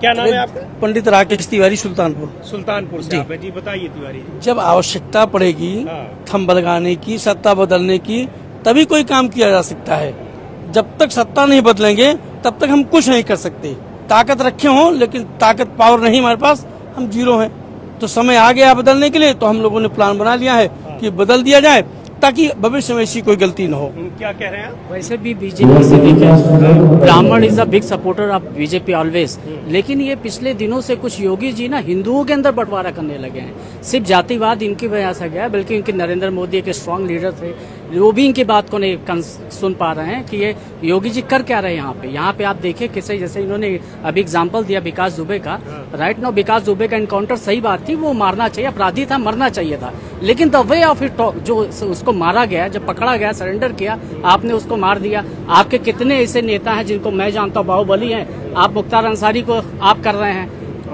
क्या नाम है आपका? पंडित राकेश तिवारी, सुल्तानपुर से आप हैं जी। बताइए तिवारी जी। जब आवश्यकता पड़ेगी थंब लगाने की, सत्ता बदलने की, तभी कोई काम किया जा सकता है। जब तक सत्ता नहीं बदलेंगे तब तक हम कुछ नहीं कर सकते। ताकत रखे हों लेकिन ताकत पावर नहीं हमारे पास, हम जीरो हैं। तो समय आ गया बदलने के लिए, तो हम लोगों ने प्लान बना लिया है कि बदल दिया जाए ताकि भविष्य में ऐसी कोई गलती न हो। क्या कह रहे हैं? वैसे भी बीजेपी से देखें, ब्राह्मण is a big supporter of BJP always, लेकिन ये पिछले दिनों से कुछ योगी जी ना हिंदुओं के अंदर बंटवारा करने लगे हैं। सिर्फ जातिवाद इनकी वजह से गया, बल्कि इनके नरेंद्र मोदी एक स्ट्रांग लीडर थे, वो भी इनकी बात को नहीं सुन पा रहे हैं कि ये योगी जी कर क्या रहे हैं यहाँ पे आप देखिए किसे, जैसे इन्होंने अभी एग्जांपल दिया विकास दुबे का। राइट नाउ विकास दुबे का एनकाउंटर सही बात थी, वो मारना चाहिए, अपराधी था, मरना चाहिए था, लेकिन द वे ऑफ इट जो उसको मारा गया, जब पकड़ा गया, सरेंडर किया, आपने उसको मार दिया। आपके कितने ऐसे नेता हैं जिनको मैं जानता हूँ बाहुबली हैं, आप मुख्तार अंसारी को आप कर रहे हैं,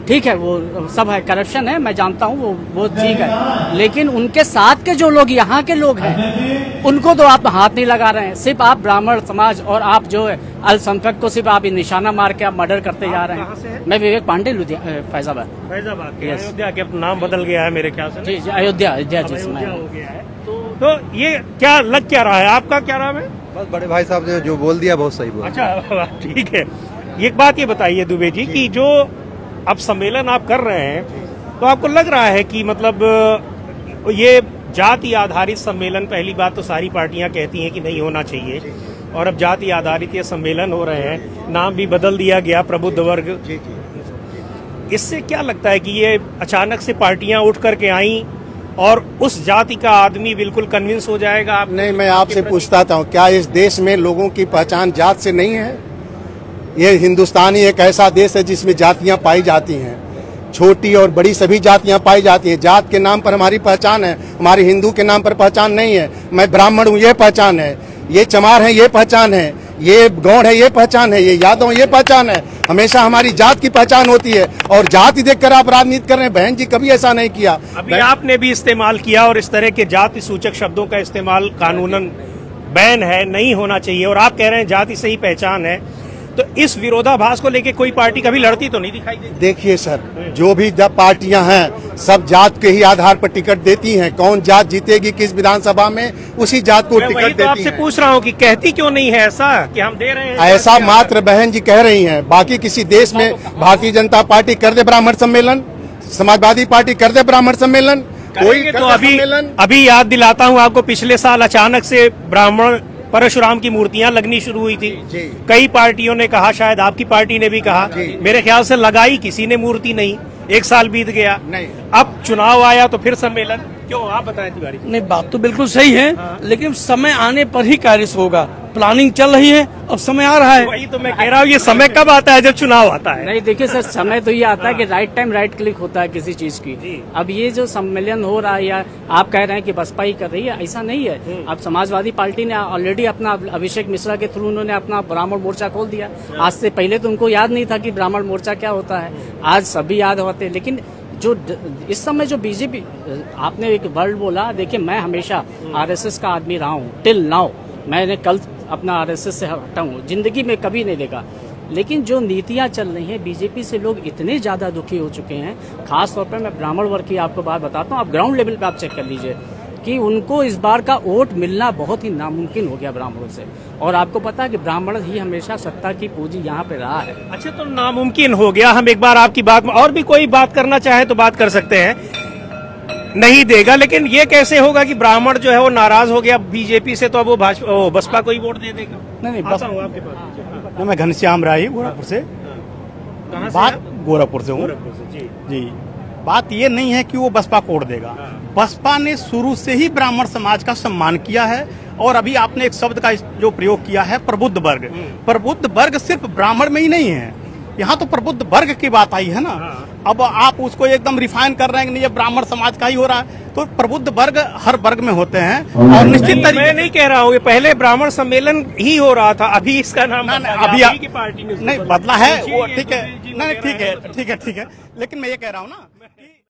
ठीक है, वो सब है, करप्शन है, मैं जानता हूँ, वो ठीक है, लेकिन उनके साथ के जो लोग यहाँ के लोग हैं उनको तो आप हाथ नहीं लगा रहे हैं। सिर्फ आप ब्राह्मण समाज और आप जो है अल्पसंख्यक को सिर्फ आप निशाना मार के आप मर्डर करते जा रहे हैं। मैं विवेक पांडे, फैजाबाद के। अयोध्या के नाम बदल गया है मेरे ख्याल से। जी, अयोध्या हो गया है। तो ये क्या लग क्या रहा है? आपका क्या नाम है? बस बड़े भाई साहब ने जो बोल दिया बहुत सही बोला। अच्छा ठीक है। एक बात ये बताइए दुबे जी कि जो अब सम्मेलन आप कर रहे हैं, तो आपको लग रहा है कि मतलब ये जाति आधारित सम्मेलन, पहली बात तो सारी पार्टियां कहती हैं कि नहीं होना चाहिए, और अब जाति आधारित ये सम्मेलन हो रहे हैं, नाम भी बदल दिया गया प्रबुद्ध वर्ग। इससे क्या लगता है कि ये अचानक से पार्टियां उठ करके आई और उस जाति का आदमी बिल्कुल कन्विंस हो जाएगा? आप नहीं, मैं आपसे पूछता था, क्या इस देश में लोगों की पहचान जात से नहीं है? ये हिंदुस्तान ही एक ऐसा देश है जिसमें जातियां पाई जाती हैं, छोटी और बड़ी सभी जातियां पाई जाती हैं। जात के नाम पर हमारी पहचान है, हमारी हिंदू के नाम पर पहचान नहीं है। मैं ब्राह्मण हूँ, ये पहचान है, ये चमार है, ये पहचान है, ये गौड़ है, ये पहचान है, ये यादव, ये पहचान है। हमेशा हमारी जात की पहचान होती है, और जाति देखकर आप राजनीति कर रहे हैं। बहन जी कभी ऐसा नहीं किया। अभी आपने भी इस्तेमाल किया, और इस तरह के जाति सूचक शब्दों का इस्तेमाल कानूनन बैन है, नहीं होना चाहिए, और आप कह रहे हैं जाति से ही पहचान है। तो इस विरोधाभास को लेके कोई पार्टी कभी लड़ती तो नहीं दिखाई देती? देखिए सर, जो भी पार्टियां हैं सब जात के ही आधार पर टिकट देती हैं। कौन जात जीतेगी किस विधानसभा में, उसी जात को टिकट देती हैं। आपसे पूछ रहा हूं कि कहती क्यों नहीं है ऐसा कि हम दे रहे हैं? ऐसा मात्र बहन जी कह रही हैं। बाकी किसी देश में भारतीय जनता पार्टी कर दे ब्राह्मण सम्मेलन, समाजवादी पार्टी कर दे ब्राह्मण सम्मेलन, कोई तो अभी याद दिलाता हूँ आपको, पिछले साल अचानक से ब्राह्मण परशुराम की मूर्तियां लगनी शुरू हुई थी। कई पार्टियों ने कहा, शायद आपकी पार्टी ने भी कहा, मेरे ख्याल से लगाई किसी ने मूर्ति नहीं। एक साल बीत गया, अब चुनाव आया तो फिर सम्मेलन। क्यों, आप बताएं तिवारी? नहीं, बात तो बिल्कुल सही है, लेकिन समय आने पर ही कार्य होगा। प्लानिंग चल रही है, अब समय आ रहा है। वही तो मैं कह रहा हूँ, ये समय कब आता है? जब चुनाव आता है। नहीं, देखिए सर, समय तो ये आता है कि राइट टाइम राइट क्लिक होता है किसी चीज की। अब ये जो सम्मेलन हो रहा है, या आप कह रहे हैं कि बसपा ही कर रही है, ऐसा नहीं है। अब समाजवादी पार्टी ने ऑलरेडी अपना, अभिषेक मिश्रा के थ्रू उन्होंने अपना ब्राह्मण मोर्चा खोल दिया। आज से पहले तो उनको याद नहीं था कि ब्राह्मण मोर्चा क्या होता है, आज सभी याद होते। लेकिन जो इस समय जो बीजेपी, आपने एक वर्ड बोला, देखिए मैं हमेशा आरएसएस का आदमी रहा हूँ टिल नाउ। मैंने कल अपना आरएसएस से हटा हूँ, जिंदगी में कभी नहीं देखा। लेकिन जो नीतियां चल रही हैं बीजेपी से, लोग इतने ज्यादा दुखी हो चुके हैं। खास तौर पर मैं ब्राह्मण वर्ग की आपको बात बताता हूँ, आप ग्राउंड लेवल पे आप चेक कर लीजिए कि उनको इस बार का वोट मिलना बहुत ही नामुमकिन हो गया ब्राह्मणों से। और आपको पता है कि ब्राह्मण ही हमेशा सत्ता की पूंजी यहाँ पे रहा है। अच्छा, तो नामुमकिन हो गया। हम एक बार आपकी बात में, और भी कोई बात करना चाहे तो बात कर सकते हैं, नहीं देगा, लेकिन ये कैसे होगा कि ब्राह्मण जो है वो नाराज हो गया बीजेपी से, तो अब वो बसपा को ही वोट दे देगा? नहीं, आपके पास मैं घनश्याम राय गोरखपुर से। बात गोरखपुर से हूँ जी। बात ये नहीं है कि वो बसपा को वोट देगा। बसपा ने शुरू से ही ब्राह्मण समाज का सम्मान किया है, और अभी आपने एक शब्द का जो प्रयोग किया है, प्रबुद्ध वर्ग। प्रबुद्ध वर्ग सिर्फ ब्राह्मण में ही नहीं है, यहाँ तो प्रबुद्ध वर्ग की बात आई है ना। अब आप उसको एकदम रिफाइन कर रहे हैं कि नहीं ये ब्राह्मण समाज का ही हो रहा है, तो प्रबुद्ध वर्ग हर वर्ग में होते हैं। और निश्चित तरीके, मैं नहीं कह रहा हूँ, पहले ब्राह्मण सम्मेलन ही हो रहा था, अभी इसका नाम अभी की पार्टी ने नहीं बदला है, वो ठीक है, नहीं ठीक है, लेकिन मैं ये कह रहा हूँ ना।